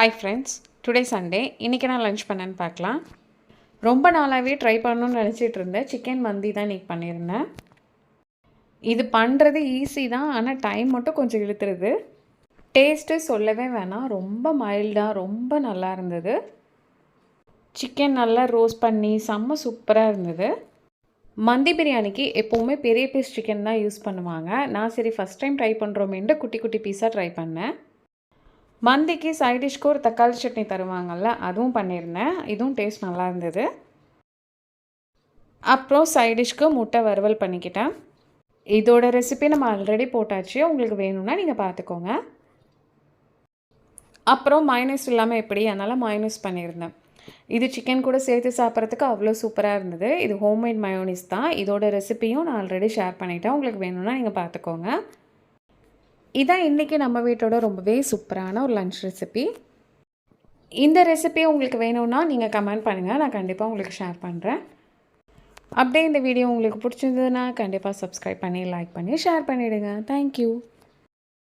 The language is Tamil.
Hi friends, today Sunday. இன்றைக்கி நான் லன்ச் பண்ணேன்னு பார்க்கலாம். ரொம்ப நாளாகவே ட்ரை பண்ணணும்னு நினச்சிட்டு இருந்தேன். சிக்கன் மந்தி தான் இன்றைக்கி பண்ணியிருந்தேன். இது பண்ணுறது ஈஸி தான், ஆனால் டைம் மட்டும் கொஞ்சம் இழுத்துருது. டேஸ்ட்டு சொல்லவே வேணாம், ரொம்ப மைல்டாக ரொம்ப நல்லா இருந்தது. சிக்கன் நல்லா ரோஸ்ட் பண்ணி செம்ம சூப்பராக இருந்தது. மந்தி பிரியாணிக்கு எப்போவுமே பெரிய பீஸ் சிக்கன் தான் யூஸ் பண்ணுவாங்க. நான் சரி ஃபஸ்ட் டைம் ட்ரை பண்ணுறோமேன்ட்டு குட்டி குட்டி பீஸாக ட்ரை பண்ணேன். மந்திக்கு சைட் டிஷ்க்கு ஒரு தக்காளி சட்னி தருவாங்கள்ல, அதுவும் பண்ணியிருந்தேன். இதுவும் டேஸ்ட் நல்லா இருந்தது. அப்புறம் சைட் டிஷ்க்கு முட்டை வறுவல் பண்ணிக்கிட்டேன். இதோட ரெசிபி நம்ம ஆல்ரெடி போட்டாச்சு, உங்களுக்கு வேணும்னா நீங்கள் பார்த்துக்கோங்க. அப்புறம் மைனஸ் இல்லாமல் எப்படி, அதனால் மைனஸ் பண்ணியிருந்தேன். இது சிக்கன் கூட சேர்த்து சாப்பிட்றதுக்கு அவ்வளோ சூப்பராக இருந்தது. இது ஹோம்மேட் மயோனிஸ் தான். இதோட ரெசிபியும் நான் ஆல்ரெடி ஷேர் பண்ணிவிட்டேன், உங்களுக்கு வேணும்னா நீங்கள் பார்த்துக்கோங்க. இதான் இன்றைக்கி நம்ம வீட்டோட ரொம்பவே சூப்பரான ஒரு லன்ச் ரெசிபி. இந்த ரெசிபி உங்களுக்கு வேணும்னா நீங்கள் கமெண்ட் பண்ணுங்கள், நான் கண்டிப்பாக உங்களுக்கு ஷேர் பண்ணுறேன். அப்படியே இந்த வீடியோ உங்களுக்கு பிடிச்சிருந்ததுன்னா கண்டிப்பாக சப்ஸ்கிரைப் பண்ணி லைக் பண்ணி ஷேர் பண்ணிவிடுங்க. தேங்க்யூ.